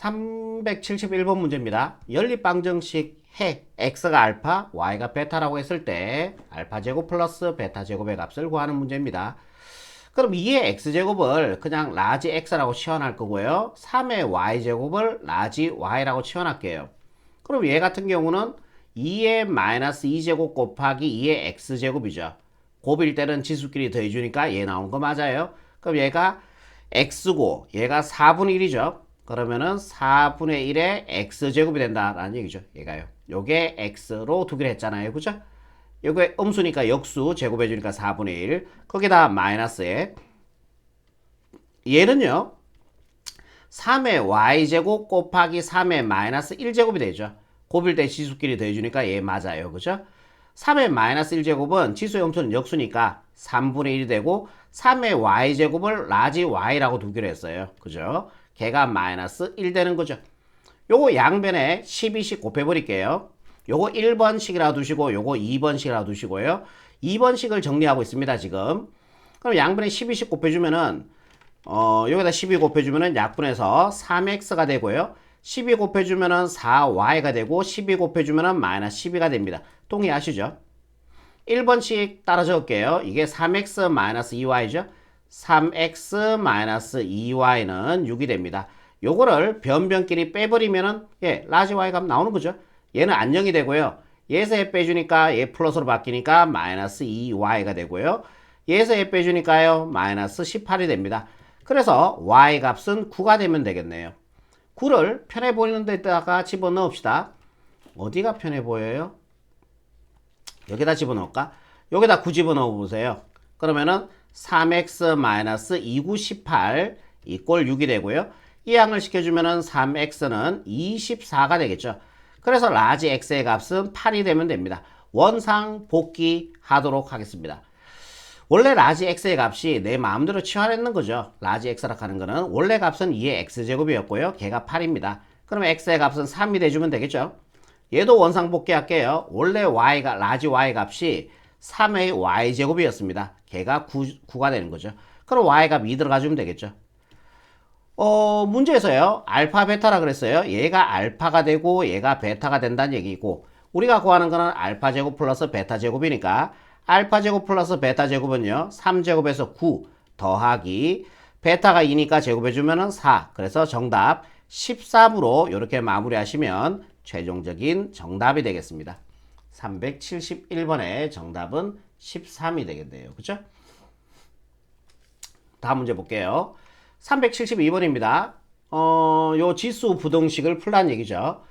371번 문제입니다. 연립방정식 해 x가 알파, y가 베타라고 했을 때 알파 제곱 플러스 베타 제곱의 값을 구하는 문제입니다. 그럼 2의 x제곱을 그냥 라지 x라고 치환할 거고요. 3의 y제곱을 라지 y라고 치환할게요. 그럼 얘 같은 경우는 2의 마이너스 2제곱 곱하기 2의 x제곱이죠. 곱일 때는 지수끼리 더해주니까 얘 나온 거 맞아요. 그럼 얘가 x고 얘가 4분의 1이죠. 그러면은 4분의 1의 x제곱이 된다라는 얘기죠. 얘가요. 요게 x로 두기로 했잖아요. 그죠? 요게 음수니까 역수 제곱해주니까 4분의 1. 거기다 마이너스에 얘는요. 3의 y제곱 곱하기 3의 마이너스 1제곱이 되죠. 곱일 때 지수끼리 더해주니까 얘 맞아요. 그죠? 3의 마이너스 1제곱은 지수의 음수는 역수니까 3분의 1이 되고 3의 y제곱을 라지 y라고 두기로 했어요. 그죠? 걔가 마이너스 1 되는 거죠. 요거 양변에 12씩 곱해버릴게요. 요거 1번씩이라 두시고 요거 2번씩이라 두시고요. 2번씩을 정리하고 있습니다. 지금. 그럼 양변에 12씩 곱해주면은 여기다 12 곱해주면은 약분해서 3x가 되고요. 12 곱해주면은 4y가 되고 12 곱해주면은 마이너스 12가 됩니다. 동의하시죠? 1번씩 따라 적을게요. 이게 3x 마이너스 2y죠. 3x 마이너스 2y는 6이 됩니다. 요거를 변변끼리 빼버리면은 예, 라지 y 값 나오는 거죠. 얘는 안정이 되고요. 얘에서 얘 빼주니까 얘 플러스로 바뀌니까 마이너스 2y가 되고요. 얘에서 얘 빼주니까요. 마이너스 18이 됩니다. 그래서 y 값은 9가 되면 되겠네요. 9를 편해 보이는 데다가 집어넣읍시다. 어디가 편해 보여요? 여기다 집어넣을까? 여기다 9 집어넣어 보세요. 그러면은 3x-2918 이꼴 6이 되고요. 이 양을 시켜주면은 3x는 24가 되겠죠. 그래서 라지 x의 값은 8이 되면 됩니다. 원상 복귀하도록 하겠습니다. 원래 라지 x의 값이 내 마음대로 치환했는 거죠. 라지 x라고 하는 거는 원래 값은 2의 x제곱이었고요. 걔가 8입니다. 그럼 x의 값은 3이 돼주면 되겠죠. 얘도 원상 복귀할게요. 원래 y가 라지 y 값이 3의 y제곱이었습니다. 걔가 9가 되는 거죠. 그럼 y값 2 들어가주면 되겠죠. 문제에서요. 알파 베타라 그랬어요. 얘가 알파가 되고 얘가 베타가 된다는 얘기고 우리가 구하는 거는 알파 제곱 플러스 베타 제곱이니까 알파 제곱 플러스 베타 제곱은요. 3제곱에서 9 더하기 베타가 2니까 제곱해주면 4. 그래서 정답 13으로 이렇게 마무리하시면 최종적인 정답이 되겠습니다. 371번의 정답은 13이 되겠네요. 그죠? 다음 문제 볼게요. 372번입니다. 요 지수 부등식을 풀란 얘기죠.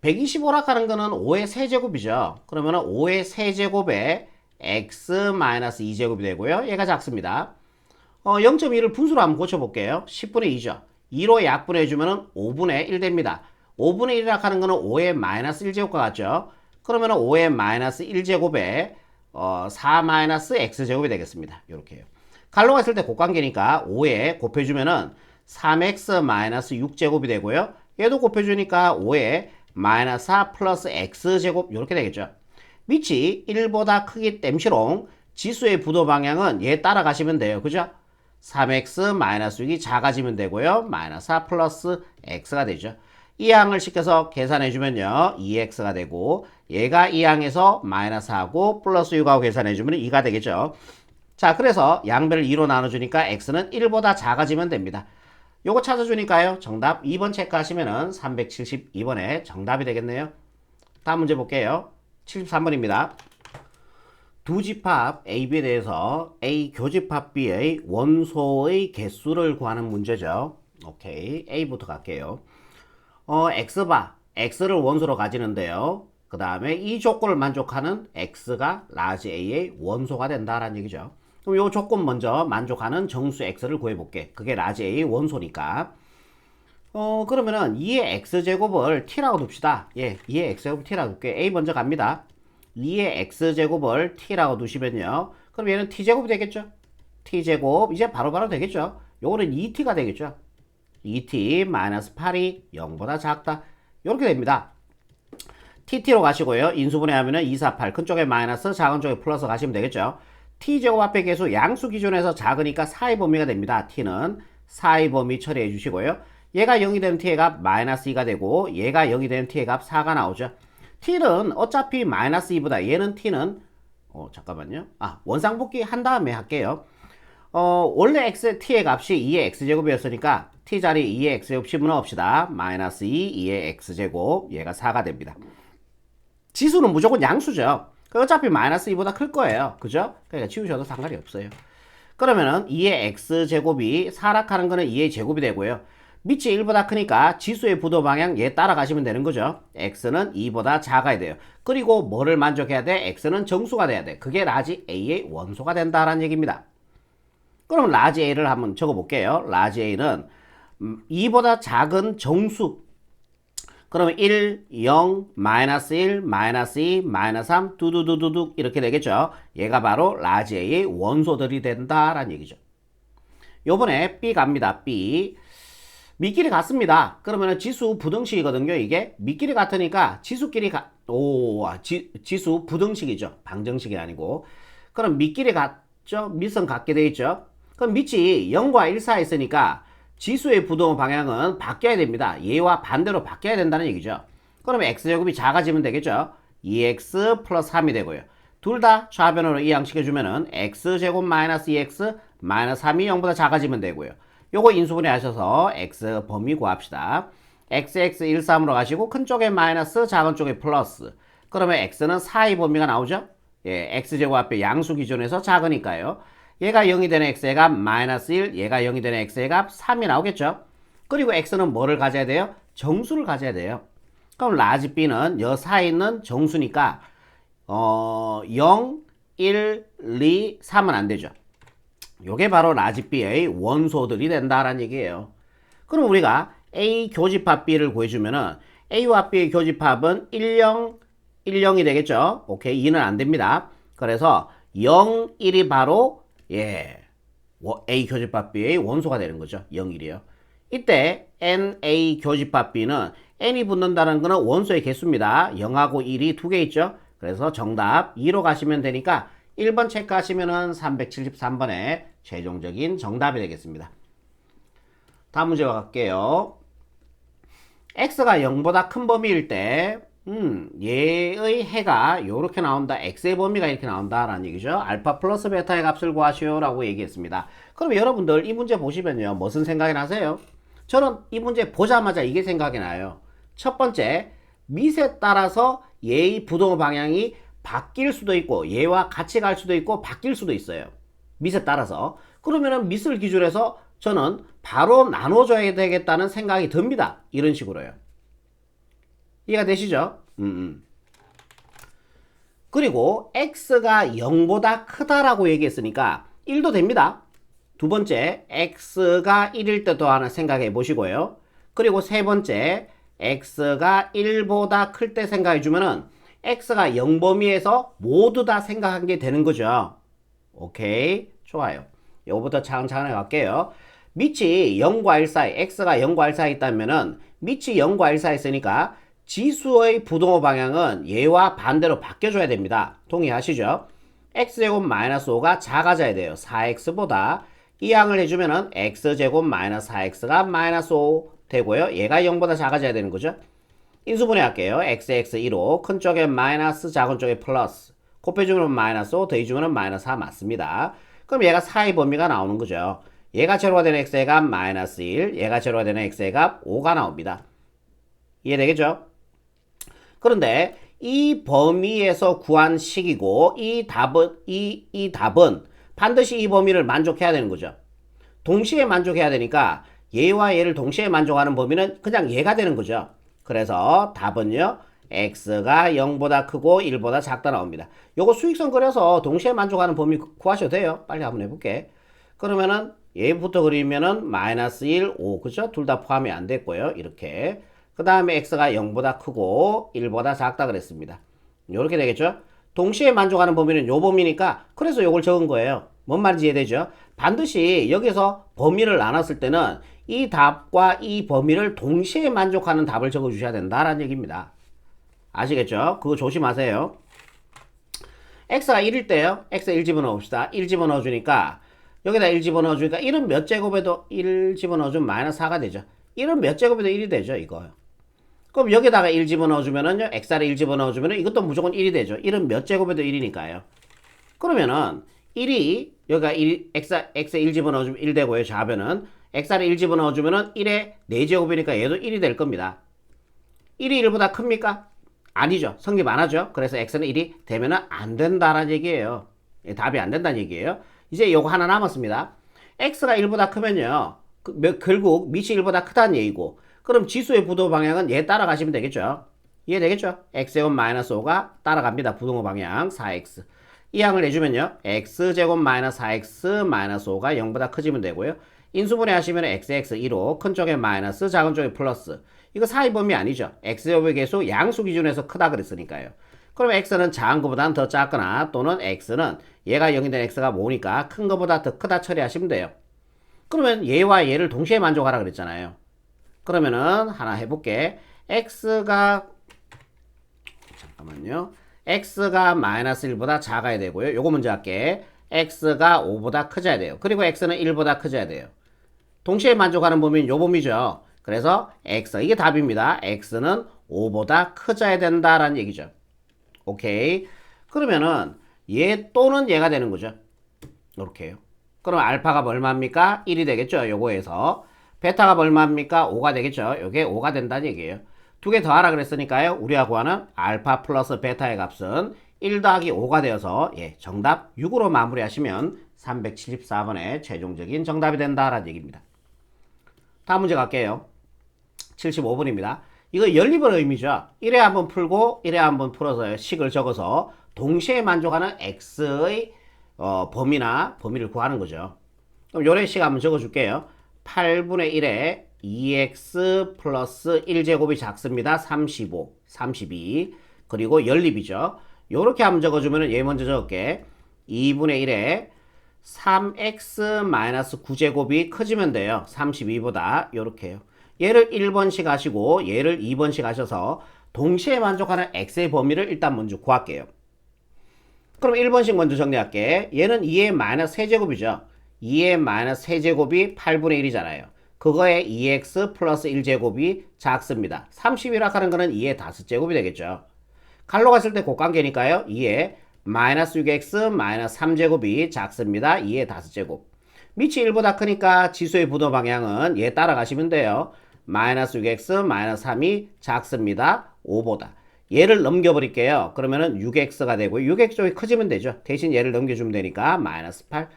125라 하는 거는 5의 세제곱이죠. 그러면은 5의 세제곱에 x-2제곱이 되고요. 얘가 작습니다. 0.2를 분수로 한번 고쳐볼게요. 10분의 2죠. 2로 약분해주면은 5분의 1 됩니다. 5분의 1이라 하는 거는 5의 마이너스 1제곱과 같죠. 그러면은 5의 마이너스 1제곱에 4 마이너스 x제곱이 되겠습니다. 이렇게요. 갈로가 있을 때 곱관계니까 5에 곱해주면은 3x 마이너스 6제곱이 되고요. 얘도 곱해주니까 5에 마이너스 4 플러스 x제곱 이렇게 되겠죠. 밑이 1보다 크기 땜시롱 지수의 부도 방향은 얘 따라가시면 돼요. 그죠? 3x 마이너스 6이 작아지면 되고요. 마이너스 4 플러스 x가 되죠. 이 항을 시켜서 계산해주면요. 2x가 되고 얘가 이 항에서 마이너스 하고 플러스 6하고 계산해주면 2가 되겠죠. 자, 그래서 양변을 2로 나눠주니까 x는 1보다 작아지면 됩니다. 요거 찾아주니까요. 정답 2번 체크하시면은 372번에 정답이 되겠네요. 다음 문제 볼게요. 73번입니다. 두 집합 AB에 대해서 A 교집합 B의 원소의 개수를 구하는 문제죠. 오케이. A부터 갈게요. X바, X를 원소로 가지는데요. 그 다음에 이 조건을 만족하는 X가 라지 A의 원소가 된다라는 얘기죠. 그럼 이 조건 먼저 만족하는 정수 X를 구해볼게. 그게 라지 A의 원소니까. 그러면은 2의 X제곱을 T라고 둡시다. 예, 2의 X제곱을 T라고 둘게. A 먼저 갑니다. 2의 X제곱을 T라고 두시면요. 그럼 얘는 T제곱이 되겠죠? T제곱, 이제 바로바로 되겠죠? 요거는 2T가 되겠죠? 2t-8이 0보다 작다. 이렇게 됩니다. tt로 가시고요. 인수분해하면 2, 4, 8. 큰 쪽에 마이너스, 작은 쪽에 플러스 가시면 되겠죠. t제곱 앞에 계수 양수 기준에서 작으니까 4의 범위가 됩니다. t는 4의 범위 처리해 주시고요. 얘가 0이 되면 t의 값 마이너스 2가 되고 얘가 0이 되면 t의 값 4가 나오죠. t는 어차피 마이너스 2보다 얘는 t는 잠깐만요. 원상복귀 한 다음에 할게요. 원래 t의 값이 2의 x제곱이었으니까 t 자리 2의 x제곱 집어넣읍시다. 마이너스 2의 x제곱 얘가 4가 됩니다. 지수는 무조건 양수죠. 어차피 마이너스 2보다 클 거예요. 그죠? 그러니까 지우셔도 상관이 없어요. 그러면은 2의 x제곱이 하락하는 거는 2의 제곱이 되고요. 밑이 1보다 크니까 지수의 부도 방향 얘 따라가시면 되는 거죠. x는 2보다 작아야 돼요. 그리고 뭐를 만족해야 돼? x는 정수가 돼야 돼. 그게 라지 a의 원소가 된다라는 얘기입니다. 그럼 라지 a를 한번 적어볼게요. 라지 a는 2보다 작은 정수. 그러면 1, 0, 마이너스 1, 마이너스 2, 마이너스 3, 두두두두둑 이렇게 되겠죠. 얘가 바로 라지 a의 원소들이 된다라는 얘기죠. 요번에 b 갑니다. b. 밑길이 같습니다. 그러면 지수 부등식이거든요. 이게 밑길이 같으니까 지수끼리 지수 부등식이죠. 방정식이 아니고. 그럼 밑길이 같죠? 밑은 같게 돼 있죠. 그럼 밑이 0과 1 사이에 있으니까 지수의 부동 방향은 바뀌어야 됩니다. 얘와 반대로 바뀌어야 된다는 얘기죠. 그러면 x제곱이 작아지면 되겠죠. 2x 플러스 3이 되고요. 둘 다 좌변으로 이항시켜주면은 x제곱 마이너스 2x 마이너스 3이 0보다 작아지면 되고요. 요거 인수분해 하셔서 x 범위 구합시다. xx 1, 3으로 가시고 큰 쪽에 마이너스 작은 쪽에 플러스. 그러면 x는 4의 범위가 나오죠. 예, x제곱 앞에 양수 기준에서 작으니까요. 얘가 0이 되는 x의 값 마이너스 1, 얘가 0이 되는 x의 값 3이 나오겠죠. 그리고 x는 뭐를 가져야 돼요? 정수를 가져야 돼요. 그럼 라지 b는 여 사이에 있는 정수니까 0, 1, 2, 3은 안 되죠. 요게 바로 라지 b의 원소들이 된다라는 얘기예요. 그럼 우리가 a 교집합 b를 구해주면은 a와 b의 교집합은 1, 0, 1, 0이 되겠죠. 오케이, 2는 안 됩니다. 그래서 0, 1이 바로 A 교집합 B의 원소가 되는 거죠. 0, 1이요. 이때 NA 교집합 B는 N이 붙는다는 거는 원소의 개수입니다. 0하고 1이 두 개 있죠. 그래서 정답 2로 가시면 되니까 1번 체크하시면은 373번의 최종적인 정답이 되겠습니다. 다음 문제 갈게요. X가 0보다 큰 범위일 때 얘의 해가 이렇게 나온다. x의 범위가 이렇게 나온다라는 얘기죠. 알파 플러스 베타의 값을 구하시오 라고 얘기했습니다. 그럼 여러분들 이 문제 보시면요. 무슨 생각이 나세요? 저는 이 문제 보자마자 이게 생각이 나요. 첫 번째, 밑에 따라서 얘의 부동 방향이 바뀔 수도 있고 얘와 같이 갈 수도 있고 바뀔 수도 있어요. 밑에 따라서. 그러면은 밑을 기준해서 저는 바로 나눠줘야 되겠다는 생각이 듭니다. 이런 식으로요. 이해가 되시죠? 그리고 x가 0보다 크다라고 얘기했으니까 1도 됩니다. 두 번째, x가 1일 때도 하나 생각해 보시고요. 그리고 세 번째, x가 1보다 클 때 생각해 주면은 x가 0 범위에서 모두 다 생각한 게 되는 거죠. 오케이, 좋아요. 요거부터 차근차근 갈게요. 밑이 0과 1 사이, x가 0과 1 사이 있다면은 밑이 0과 1 사이 있으니까 지수의 부동호 방향은 얘와 반대로 바뀌어줘야 됩니다. 동의하시죠? x제곱 마이너스 5가 작아져야 돼요. 4x보다. 이항을 해주면은 x제곱 마이너스 4x가 마이너스 5 되고요. 얘가 0보다 작아져야 되는 거죠. 인수분해 할게요. xx 2로 큰 쪽에 마이너스 작은 쪽에 플러스. 곱해주면 마이너스 5 더해주면 마이너스 4 맞습니다. 그럼 얘가 4의 범위가 나오는 거죠. 얘가 제로가 되는 x의 값 마이너스 1, 얘가 제로가 되는 x의 값 5가 나옵니다. 이해되겠죠? 그런데 이 범위에서 구한 식이고 이 답은 반드시 이 범위를 만족해야 되는 거죠. 동시에 만족해야 되니까 얘와 얘를 동시에 만족하는 범위는 그냥 얘가 되는 거죠. 그래서 답은요. x가 0보다 크고 1보다 작다 나옵니다. 요거 수익선 그려서 동시에 만족하는 범위 구하셔도 돼요. 빨리 한번 해볼게. 그러면은 얘부터 그리면은 마이너스 1, 5 그죠? 둘 다 포함이 안 됐고요. 이렇게. 그 다음에 x가 0보다 크고 1보다 작다 그랬습니다. 이렇게 되겠죠? 동시에 만족하는 범위는 요 범위니까 그래서 요걸 적은 거예요. 뭔 말인지 이해되죠? 반드시 여기서 범위를 나눴을 때는 이 답과 이 범위를 동시에 만족하는 답을 적어 주셔야 된다라는 얘기입니다. 아시겠죠? 그거 조심하세요. x가 1일 때요. x 1 집어넣어 봅시다. 1 집어넣어 주니까 여기다 1 집어넣어 주니까 1은 몇 제곱에도 1 집어넣어 주면 마이너스 4가 되죠. 1은 몇 제곱에도 1이 되죠, 이거. 그럼 여기다가 1 집어넣어주면은요, xr에 1 집어넣어주면은 이것도 무조건 1이 되죠. 1은 몇 제곱에도 1이니까요. 그러면은 1이 여기가 1, x에 1 집어넣어주면 1 되고요. 좌변은 xr에 1 집어넣어주면은 1의 4제곱이니까 얘도 1이 될 겁니다. 1이 1보다 큽니까? 아니죠. 성립 안 하죠. 그래서 x는 1이 되면은 안 된다라는 얘기예요. 답이 안 된다는 얘기예요. 이제 요거 하나 남았습니다. x가 1보다 크면요, 결국 밑이 1보다 크다는 얘기고, 그럼 지수의 부도 방향은 얘 따라가시면 되겠죠. 이해되겠죠? x제곱 마이너스 5가 따라갑니다. 부동호 방향 4x. 이 항을 내주면요, x제곱 마이너스 4x 마이너스 5가 0보다 커지면 되고요. 인수분해 하시면 xx 2로 큰 쪽에 마이너스, 작은 쪽에 플러스. 이거 사이 범위 아니죠. x제곱의 계수 양수 기준에서 크다 그랬으니까요. 그럼 x는 작은 것보다는 더 작거나, 또는 x는 얘가 0이 된 x가 모으니까 큰 것보다 더 크다 처리하시면 돼요. 그러면 얘와 얘를 동시에 만족하라 그랬잖아요. 그러면은 하나 해볼게. 잠깐만요. x가 마이너스 1보다 작아야 되고요. 요거 먼저 할게. x가 5보다 커져야 돼요. 그리고 x는 1보다 커져야 돼요. 동시에 만족하는 범위는 요 범위죠. 그래서 x, 이게 답입니다. x는 5보다 커져야 된다라는 얘기죠. 오케이. 그러면은 얘 또는 얘가 되는 거죠. 이렇게요. 그럼 알파가 얼마입니까? 1이 되겠죠. 요거에서. 베타가 얼마입니까? 5가 되겠죠. 요게 5가 된다는 얘기예요. 두 개 더하라 그랬으니까요. 우리가 구하는 알파 플러스 베타의 값은 1 더하기 5가 되어서, 예, 정답 6으로 마무리하시면 374번의 최종적인 정답이 된다라는 얘기입니다. 다음 문제 갈게요. 75번입니다. 이거 연립을 의미죠. 1회 한번 풀고 1회 한번 풀어서 식을 적어서 동시에 만족하는 x의 범위를 구하는 거죠. 그럼 요래식 한번 적어줄게요. 8분의 1에 2x 플러스 1제곱이 작습니다. 35, 32. 그리고 연립이죠. 요렇게 한번 적어주면 얘 먼저 적을게. 2분의 1에 3x 마이너스 9제곱이 커지면 돼요. 32보다. 요렇게요. 얘를 1번씩 하시고 얘를 2번씩 하셔서 동시에 만족하는 x의 범위를 일단 먼저 구할게요. 그럼 1번씩 먼저 정리할게. 얘는 2의 마이너스 세제곱이죠. 2의 마이너스 세제곱이 8분의 1이잖아요. 그거에 2x 플러스 1제곱이 작습니다. 30이라 하는 거는 2의 5제곱이 되겠죠. 칼로 갔을 때 곱관계니까요. 2의 마이너스 6x 마이너스 3제곱이 작습니다. 2의 5제곱. 밑이 1보다 크니까 지수의 부도 방향은 얘 따라가시면 돼요. 마이너스 6x 마이너스 3이 작습니다. 5보다. 얘를 넘겨버릴게요. 그러면은 6x가 되고 6x 쪽이 커지면 되죠. 대신 얘를 넘겨주면 되니까 마이너스 8.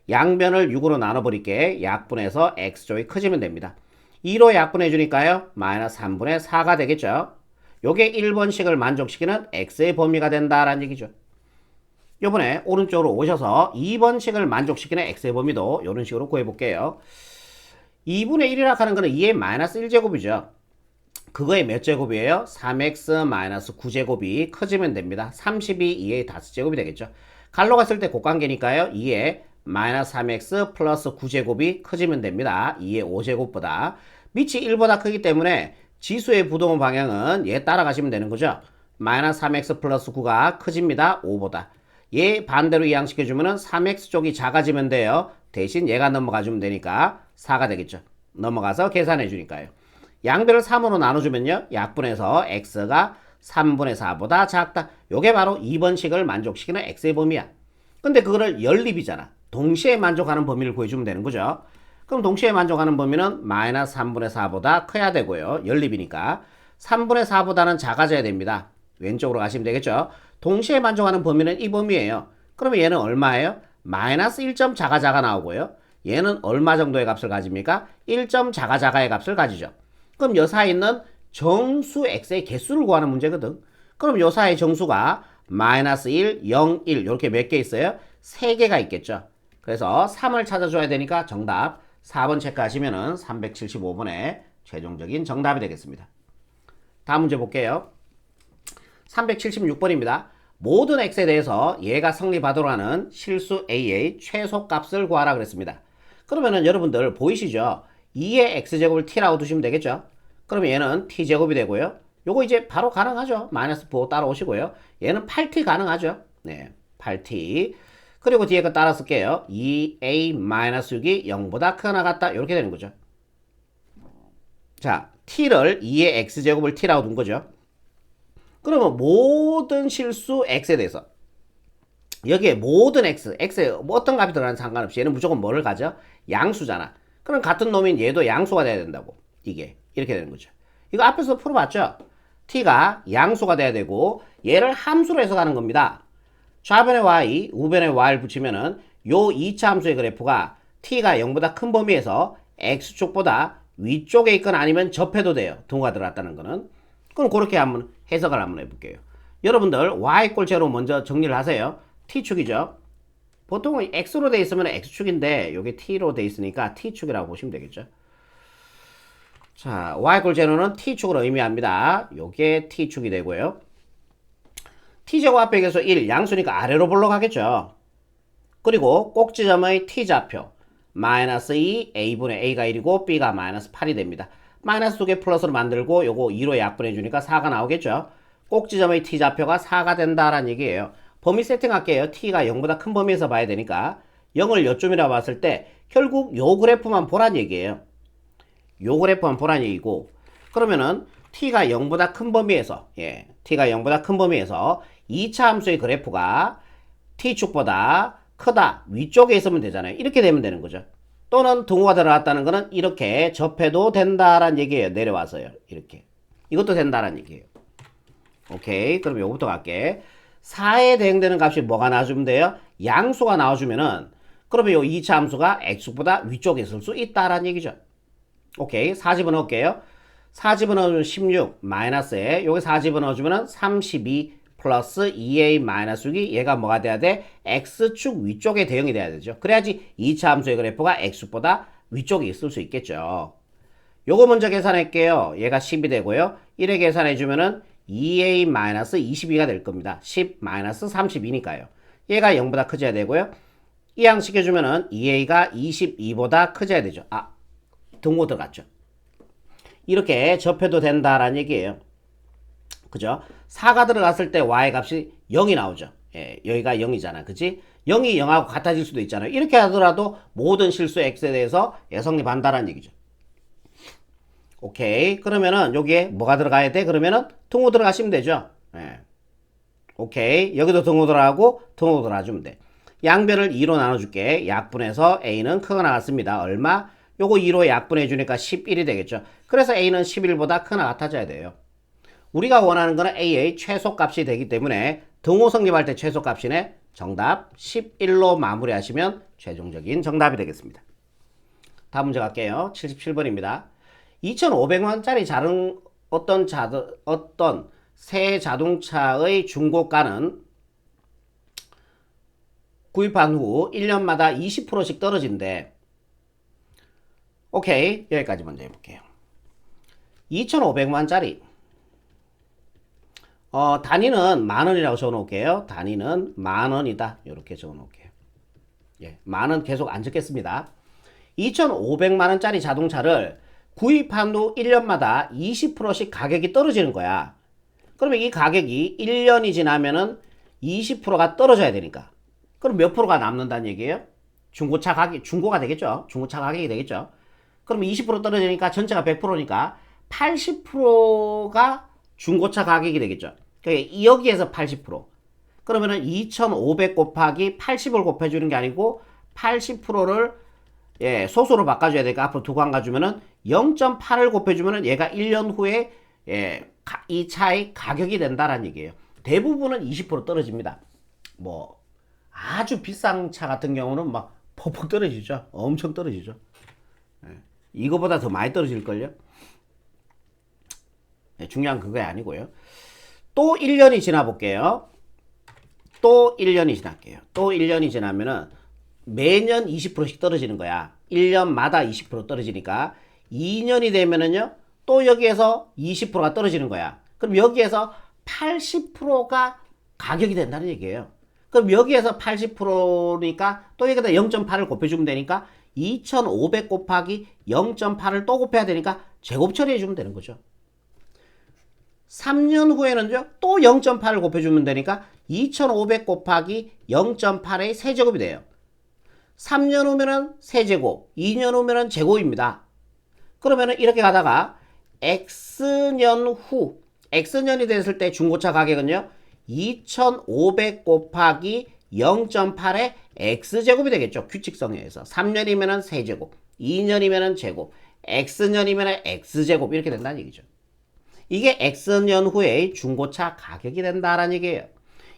양변을 6으로 나눠버릴게. 약분해서 x쪽이 커지면 됩니다. 2로 약분해주니까요. 마이너스 3분의 4가 되겠죠. 요게 1번식을 만족시키는 x의 범위가 된다라는 얘기죠. 요번에 오른쪽으로 오셔서 2번식을 만족시키는 x의 범위도 이런 식으로 구해볼게요. 2분의 1이라 하는 거는 2의 마이너스 1제곱이죠. 그거의 몇 제곱이에요? 3x 마이너스 9제곱이 커지면 됩니다. 30이 2의 5제곱이 되겠죠. 갈로 갔을 때 곱관계니까요. 2의 마이너스 3x 플러스 9제곱이 커지면 됩니다. 2의 5제곱보다. 밑이 1보다 크기 때문에 지수의 부동호 방향은 얘 따라가시면 되는 거죠. 마이너스 3x 플러스 9가 커집니다. 5보다. 얘 반대로 이항시켜주면 3x 쪽이 작아지면 돼요. 대신 얘가 넘어가주면 되니까 4가 되겠죠. 넘어가서 계산해 주니까요. 양변을 3으로 나눠주면요. 약분해서 x가 3분의 4보다 작다. 요게 바로 2번식을 만족시키는 x의 범위야. 근데 그거를 연립이잖아. 동시에 만족하는 범위를 구해주면 되는 거죠. 그럼 동시에 만족하는 범위는 마이너스 3분의 4보다 커야 되고요. 연립이니까 3분의 4보다는 작아져야 됩니다. 왼쪽으로 가시면 되겠죠. 동시에 만족하는 범위는 이 범위예요. 그러면 얘는 얼마예요? 마이너스 1점 작아 나오고요. 얘는 얼마 정도의 값을 가집니까? 1점 작아의 값을 가지죠. 그럼 요 사이에 있는 정수 x의 개수를 구하는 문제거든. 그럼 요 사이의 정수가 마이너스 1, 0, 1 이렇게 몇 개 있어요? 3개가 있겠죠. 그래서 3을 찾아줘야 되니까 정답 4번 체크하시면은 375번의 최종적인 정답이 되겠습니다. 다음 문제 볼게요. 376번입니다. 모든 x에 대해서 얘가 성립하도록 하는 실수 a의 최소값을 구하라 그랬습니다. 그러면은 여러분들 보이시죠? 2의 x제곱을 t라고 두시면 되겠죠? 그러면 얘는 t제곱이 되고요. 요거 이제 바로 가능하죠. 마이너스 4 따라오시고요. 얘는 8t 가능하죠. 네, 8t. 그리고 뒤에 거 따라 쓸게요. 2a-6이 0보다 크거나 같다. 이렇게 되는 거죠. 자, t를 2의 x제곱을 t라고 둔 거죠. 그러면 모든 실수 x에 대해서 여기에 모든 x에 뭐 어떤 값이 들어가는 상관없이 얘는 무조건 뭐를 가져? 양수잖아. 그럼 같은 놈인 얘도 양수가 돼야 된다고. 이게 이렇게 되는 거죠. 이거 앞에서 풀어봤죠? t가 양수가 돼야 되고 얘를 함수로 해석하는 겁니다. 좌변에 y, 우변에 y를 붙이면은 요 2차 함수의 그래프가 t가 0보다 큰 범위에서 x축보다 위쪽에 있거나 아니면 접해도 돼요. 등호가 들어갔다는 거는. 그럼 그렇게 한번 해석을 한번 해볼게요. 여러분들 y 제로 먼저 정리를 하세요. t축이죠. 보통은 x로 돼 있으면 x축인데 요게 t로 돼 있으니까 t축이라고 보시면 되겠죠. 자, y 제로는 t축을 의미합니다. 요게 t축이 되고요. t제곱 앞에 계속 1, 양수니까 아래로 불러가겠죠. 그리고 꼭지점의 t좌표 마이너스 2, a분의 a가 1이고 b가 마이너스 8이 됩니다. 마이너스 2개 플러스로 만들고 요거 2로 약분해 주니까 4가 나오겠죠. 꼭지점의 t좌표가 4가 된다라는 얘기예요. 범위 세팅할게요. t가 0보다 큰 범위에서 봐야 되니까 0을 요점이라고 봤을 때 결국 요 그래프만 보란 얘기예요. 요 그래프만 보란 얘기고, 그러면은 t가 0보다 큰 범위에서 t가 0보다 큰 범위에서 2차 함수의 그래프가 t축보다 크다 위쪽에 있으면 되잖아요. 이렇게 되면 되는 거죠. 또는 등호가 들어갔다는 거는 이렇게 접해도 된다라는 얘기예요. 내려와서요. 이렇게 이것도 된다라는 얘기예요. 오케이, 그럼 요거부터 갈게. 4에 대응되는 값이 뭐가 나와주면 돼요? 양수가 나와주면은 그러면 요 2차 함수가 x보다 위쪽에 있을 수 있다라는 얘기죠. 오케이, 4 집어넣을게요. 4 집어넣으면 16 마이너스에 요게 4 집어넣어주면은 32 플러스 2a 마이너스 6이 얘가 뭐가 돼야 돼? x축 위쪽에 대응이 돼야 되죠. 그래야지 2차 함수의 그래프가 x보다 위쪽에 있을 수 있겠죠. 요거 먼저 계산할게요. 얘가 10이 되고요. 1에 계산해주면은 2a 마이너스 22가 될 겁니다. 10 마이너스 32니까요. 얘가 0보다 커져야 되고요. 이항시켜주면은 2a가 22보다 커져야 되죠. 아, 등호 들어갔죠. 이렇게 접해도 된다라는 얘기예요. 그죠? 4가 들어갔을 때 y 값이 0이 나오죠. 예, 여기가 0이잖아. 그치? 0이 0하고 같아질 수도 있잖아요. 이렇게 하더라도 모든 실수 x에 대해서 성립한다라는 얘기죠. 오케이. 그러면은 여기에 뭐가 들어가야 돼? 그러면은 등호 들어가시면 되죠. 예. 오케이. 여기도 등호 들어가고 등호 들어가주면 돼. 양변을 2로 나눠줄게. 약분해서 a는 크게 나갔습니다. 얼마? 요거 2로 약분해 주니까 11이 되겠죠. 그래서 a는 11보다 크나 같아져야 돼요. 우리가 원하는 거는 a의 최소값이 되기 때문에 등호 성립할 때 최소값이네. 정답 11로 마무리하시면 최종적인 정답이 되겠습니다. 다음 문제 갈게요. 77번입니다. 2,500만원짜리 어떤 새 자동차의 중고가는 구입한 후 1년마다 20%씩 떨어진대. 오케이, 여기까지 먼저 해볼게요. 2,500만원짜리 단위는 만원이라고 적어놓을게요. 단위는 만원이다. 이렇게 적어놓을게요. 예, 만원 계속 안 적겠습니다. 2,500만원짜리 자동차를 구입한 후 1년마다 20%씩 가격이 떨어지는 거야. 그러면 이 가격이 1년이 지나면은 20%가 떨어져야 되니까. 그럼 몇 프로가 남는다는 얘기예요? 중고차 가격, 중고가 되겠죠? 중고차 가격이 되겠죠? 그러면 20% 떨어지니까 전체가 100%니까 80%가 중고차 가격이 되겠죠? 그러니까 여기에서 80%. 그러면은 2,500 곱하기 80을 곱해주는 게 아니고 80%를 소수로 바꿔줘야 되니까 앞으로 두 칸 가주면은 0.8을 곱해주면은 얘가 1년 후에 이 차의 가격이 된다라는 얘기예요. 대부분은 20% 떨어집니다. 뭐 아주 비싼 차 같은 경우는 막 퍽퍽 떨어지죠. 엄청 떨어지죠. 이거보다 더 많이 떨어질걸요. 중요한 그게 아니고요. 또 1년이 지나 볼게요. 또 1년이 지날게요. 또 1년이 지나면은 매년 20%씩 떨어지는 거야. 1년마다 20% 떨어지니까 2년이 되면은요, 또 여기에서 20%가 떨어지는 거야. 그럼 여기에서 80%가 가격이 된다는 얘기예요. 그럼 여기에서 80%니까 또 여기다 0.8을 곱해주면 되니까 2,500 곱하기 0.8을 또 곱해야 되니까 제곱 처리해주면 되는 거죠. 3년 후에는요, 또 0.8을 곱해주면 되니까 2,500 곱하기 0.8의 세제곱이 돼요. 3년 후면은 세제곱, 2년 후면은 제곱입니다. 그러면은 이렇게 가다가 X년 후, X년이 됐을 때 중고차 가격은요, 2500 곱하기 0.8의 X제곱이 되겠죠. 규칙성에 의해서. 3년이면은 세제곱, 2년이면은 제곱, X년이면은 X제곱 이렇게 된다는 얘기죠. 이게 X년 후의 중고차 가격이 된다라는 얘기예요.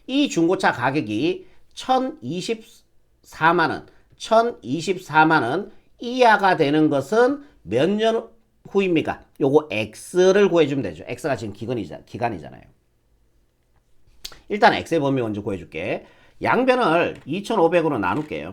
이 중고차 가격이 1024만원, 1024만원 이하가 되는 것은 몇 년 후입니까? 요거 X를 구해주면 되죠. X가 지금 기간이잖아요. 일단 X의 범위 먼저 구해줄게. 양변을 2500으로 나눌게요.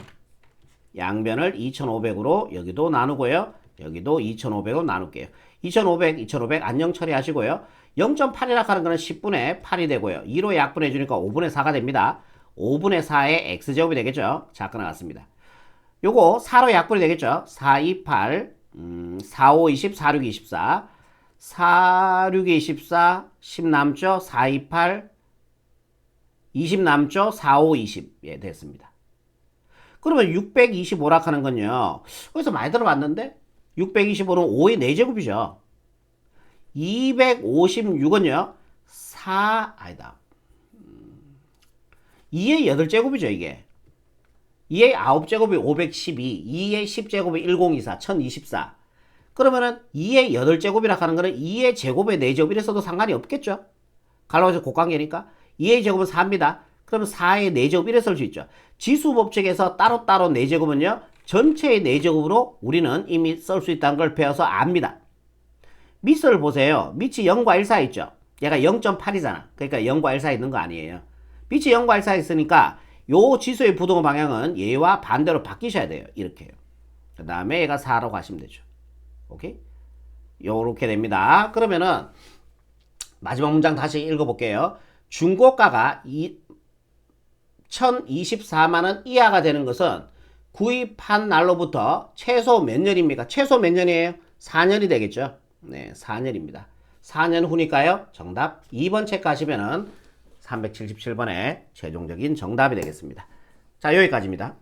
양변을 2500으로 여기도 나누고요. 여기도 2500으로 나눌게요. 2500, 2500 안녕 처리하시고요. 0.8이라 하는 거는 10분의 8이 되고요. 2로 약분해 주니까 5분의 4가 됩니다. 5분의 4의 X제곱이 되겠죠. 자, 끊어갔습니다. 요거 4로 약분이 되겠죠. 4, 2, 8, 4, 5, 20, 4, 6, 24, 4, 6, 24, 10 남죠. 4, 2, 8, 20 남죠. 4, 5, 20. 예, 됐습니다. 그러면 625라 하는 건요. 거기서 많이 들어봤는데 625는 5의 4제곱이죠. 256은요. 2의 8제곱이죠, 이게. 2의 9제곱이 512, 2의 10제곱이 1024, 1024. 그러면은 2의 8제곱이라 하는 거는 2의 제곱의 4제곱 이랬어도 상관이 없겠죠? 갈라서 곱관계니까. 2의 제곱은 4입니다. 그러면 4의 4제곱 이래 쓸 수 있죠. 지수법칙에서 따로따로 4제곱은요. 전체의 4제곱으로 우리는 이미 쓸 수 있다는 걸 배워서 압니다. 밑을 보세요. 밑이 0과 1 사이 있죠. 얘가 0.8이잖아. 그러니까 0과 1 사이 있는 거 아니에요. 밑이 0과 1 사이 있으니까 요 지수의 부동의 방향은 얘와 반대로 바뀌셔야 돼요. 이렇게요. 그 다음에 얘가 4라고 하시면 되죠. 오케이? 요렇게 됩니다. 그러면은 마지막 문장 다시 읽어볼게요. 중고가가 1024만원 이하가 되는 것은 구입한 날로부터 최소 몇 년입니까? 최소 몇 년이에요? 4년이 되겠죠. 네, 4년입니다. 4년 후니까요. 정답 2번 체크하시면은 377번의 최종적인 정답이 되겠습니다. 자, 여기까지입니다.